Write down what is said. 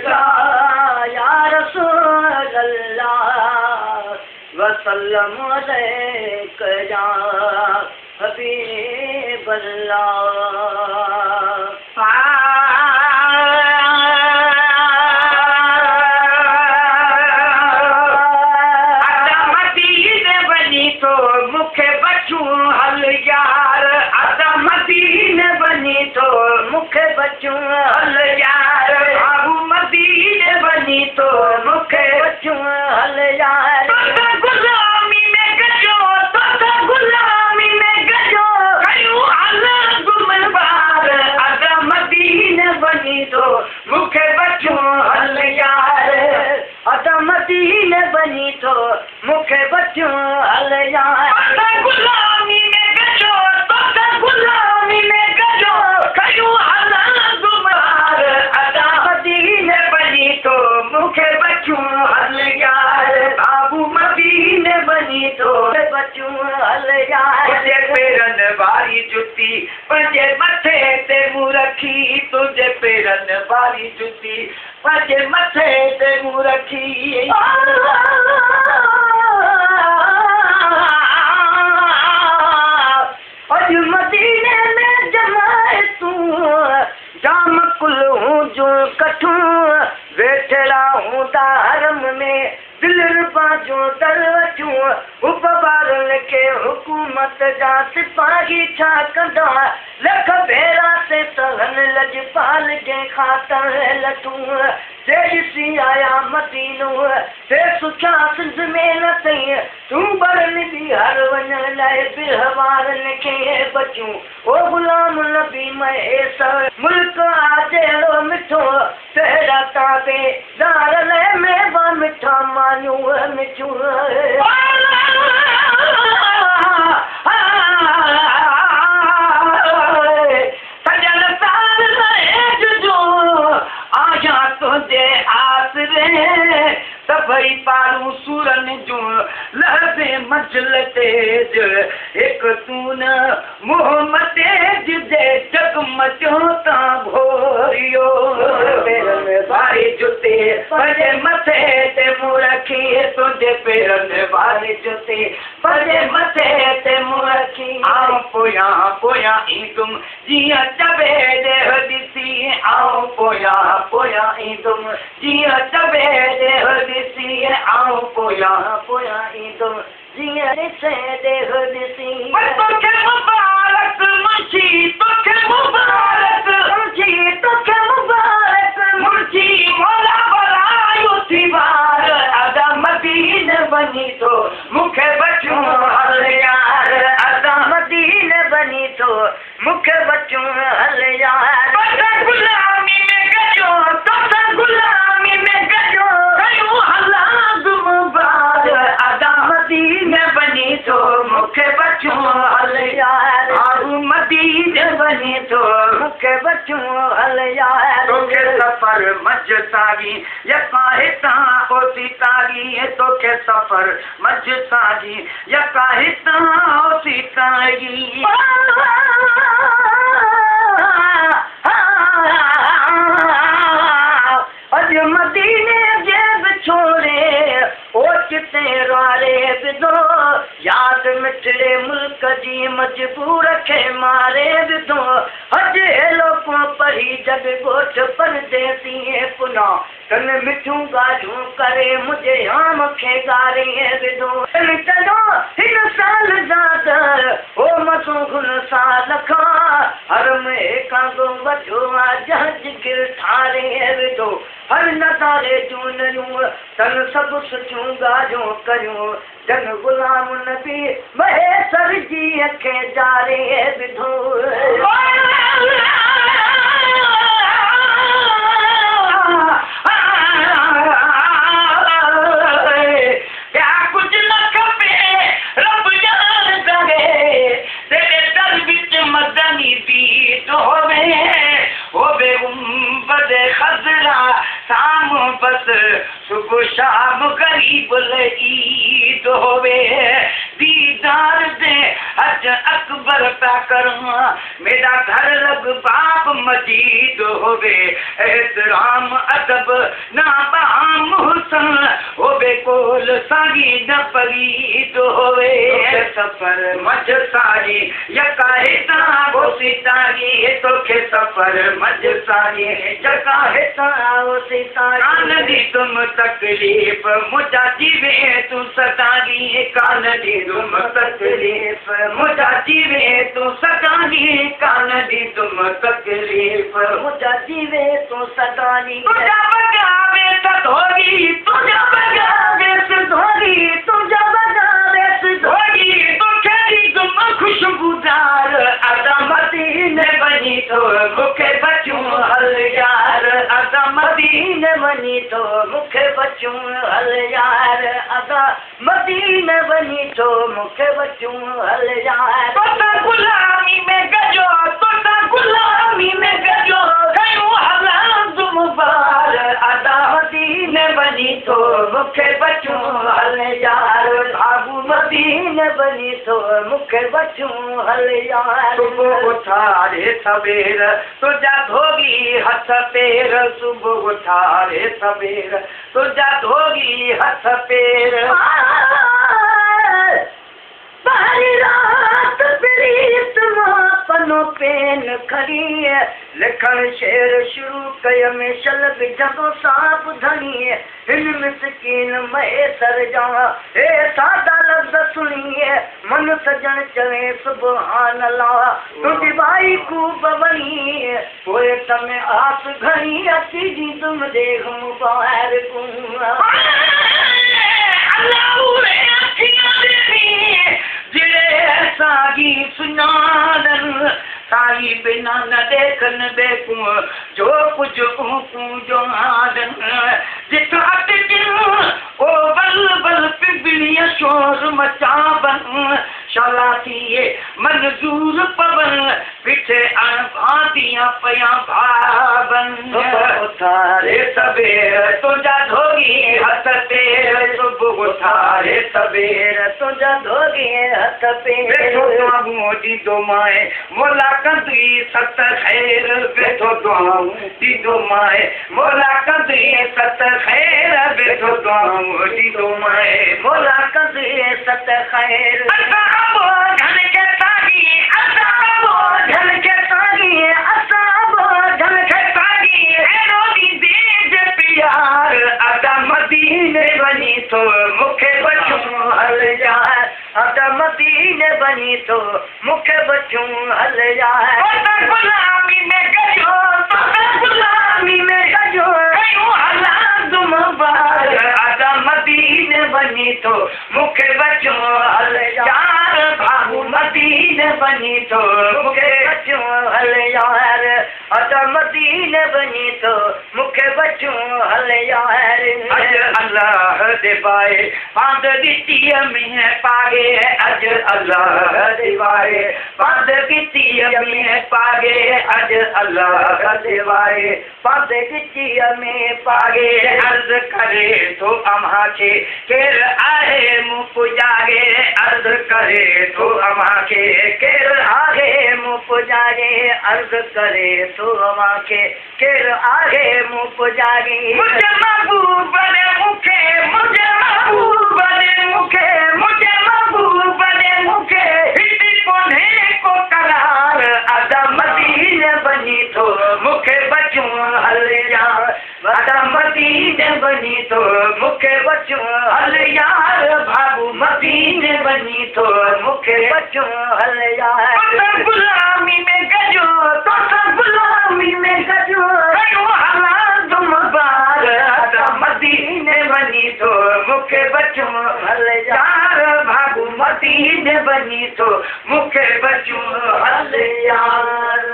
जा या रसूल अल्लाह वसल्लम अलैका या हबीब मुखे बचूं हल यार बाबू मदीने बनी तो मुखे बचूं हल यार गुलामी में गजो तो गुलामी में गजो कयूं हल गुमबार अदा मदीने बनी तो मुखे बचूं हल यार अदा मदीने बनी तो मुखे बचूं हल यार गुलामी में गजो तो गुलामी में गजो कयूं मुखे बचूं हल यार बाबू मदीने बनी तो बचूं हल यार तुझे पेरन वारी जुती पंजे मथे ते मूं रखी तुझे पेरन वारी जुती पंजे मथे ते मूं रखी अज मदीने में जमाए तूं जाम कुल हूं जो कठूं वेठड़ा हूंदा हरम में दिल बाजू दरवजूं उपबारन के हुकूमत जा सिपाही छा कंदा लख भेरा से सहन लजपाल जे खातर लटूं जे ॾिसी आया मदीनो से सुठा सिंध में न सही तूं बरन बि हर वञण लाइ बिहवारन खे बचूं ओ गुलाम नबी महेसर मुल्क आ जहिड़ो मिठो तेरा ताबे दार लाइ मेवा मिठा मानियूं मिठूं सजन तार जो आया तुझे आसरे सभई पारूं सूरन जूं लहज़े मंझिल तेज हिकु तूं न मोहम्मद जे जगमचो तां भोरियो पेरनि वारी जुती पंहिंजे मथे ते मूं रखी तुंहिंजे पेरनि वारी जुती पंहिंजे मथे ते मूं रखी आऊं पोयां पोयां ईंदुमि जीअं चवे देह ॾिसी आऊं पोयां पोयां ईंदुमि जीअं चवे देह ॾिसी आऊं पोयां पोयां ईंदुमि जीअं ॾिसे देह ॾिसी तोखे मुबारक मुंशी तोखे मुबारक मुंशी तोखे मुबारक मुंशी मोला बरायो थी वार अदा मदीने बनी तो मुखे बचूं हल यार अदा मदीने बनी तो मुखे बचूं हल यार गुलामी में गजो तो गुलामी में गजो कयूं हला गुमबार अदा मदीने बनी तो मुखे बचूं हल यार बाबू मदीने बनी तो मुखे बचूं हल यार तोखे सफ़र मझ सागी यका हितां होसी तागी तोखे सफ़र मझ सागी यका हितां होसी तागी अज मदीने जे बिछोड़े ओचिते वारे विधो याद मिठड़े मुल्क जी मजबूर खे मारे विधो अज लोको पढ़ी जग ॻोठ परदेसी पुना तन मिठूं ॻाल्हियूं करे मुंहिंजे आम खे ॻारे विधो चलो हिन साल ज़ाद हो मथो गुन साल खां हर में कांगो वठो जहाज गिर ठारे विधो हर नज़ारे जूं नयूं तन सभु सुठियूं ॻाल्हियूं कयूं जन गुलाम नबी महेसर जी खे जारे विधो सां नाम बस सुबह शाम गरीब ईद होवे दीदार दे हज अकबर ता करूं मेरा घर लग बाप मजीद होवे एहतराम अदब ना बाम हुसन होवे कोल सागी न परीद होवे सफर मज सारी यकाहे ता गोसी तारी तो के सफर मज सारी यकाहे ता गोसी तारी कान दी तुम तकलीफ मुझा जीवे तू सतागी कान दी तुम तकलीफ मुझा जीवे तू सतागी कान दी तुम तकलीफ मुझा जीवे तू सतागी तुझा बगावे सधोगी तुझा बगावे सधोगी तुझा बगावे सधोगी तो खेली तुम खुशबूदार अदमती ने बनी तो मुखे बचूं हल यार अदमती ने बनी तो मुखे बचूं हल यार अदमती ने बनी तो मुखे बचूं हल यार तोता गुलामी में गजो तोता गुलामी में गजो कयूं हलाल तुम बार अदमती ने बनी तो मुखे बचूं हल यार भागू मदीने बनी तो मुखे बचूं हल यार सुबह उठारे सवेर तुझा धोगी हथ पैर सुबह उठारे सवेर तुझा धोगी हथ पैर बारी रात प्रीत पनो पेन खड़ी लिखण शेर शुरू कय में शलभ जगो साप धनी हिन मिसकीन महे सर जा हे सादा लफ्ज़ सुनिए मन सजन चवे सुभान अल्लाह तुझी भाई खूब बनी पोए तमें आस घणी अची जी तुम देख मुबारक अल्लाह रे अखियां देनी जिले सागी सुनादन साई बिना न देखन बेकू जो कुछ ऊकू जो आदन जित अटकिन ओ बल बल पिबलिया शोर मचाबन शलातिए मंजूर पवन पिछे भातियां पया भाबन उठारे सवेर तुझा धोगी हथ पैर सुबह उठारे सवेर तुझा धोगी हथ पैर मोदी दो माए मोला कंदी सत खैर बैठो दुआऊं दी दो माए मोला कंदी सत खैर बैठो दुआऊं दी दो माए मोला कंदी सत खैर असाबो धन के तागी असाबो धन के तागी असाबो धन के तागी हेरो दी दे प्यार अदा मदीने बनी तो मुखे बचूं हल यार अदा मदीने बनी तो मुखे बचूं हल यार तोता गुलामी में गयो तोता गुलामी में गयो कयूं हलाल तुम बार अदा मदीने बनी तो मुखे बचूं हल यार भागू मदीने बनी तो मुखे बचूं हल यार अदा मदीने बनी तो मुखे बचूं हल यार अज अल्लाह दे बाए पांद बिटिया में पागे अज अल्लाह दे बाए पांद बिटिया में पागे अज अल्लाह दे बाए पांद बिटिया में पागे अर्ज करे तो अम्हा के केर आए मुँह पुजागे अर्ज करे तो अम्हा के केर आगे मुँह पुजागे अर्ज करे तो अम्हा के केर आगे मुँह पुजागे मुझे महबूब बने मुखे मुझे महबूब बने मुखे मुझे महबूब बने मुखे हिंदी कोने को करार अदा मदीने बनी तो मुखे बचूं हल यार अदा मदीने बनी तो मुखे बचूं हल यार भागू मदीने बनी तो मुखे बचूं हल यार तो गुलामी में गजो तो गुलामी में गजो कयूं हलाल तुम बार अदा मदीने बनी तो मुखे बचूं हल यार भागू मदीने बनी तो मुखे बचूं हल यार।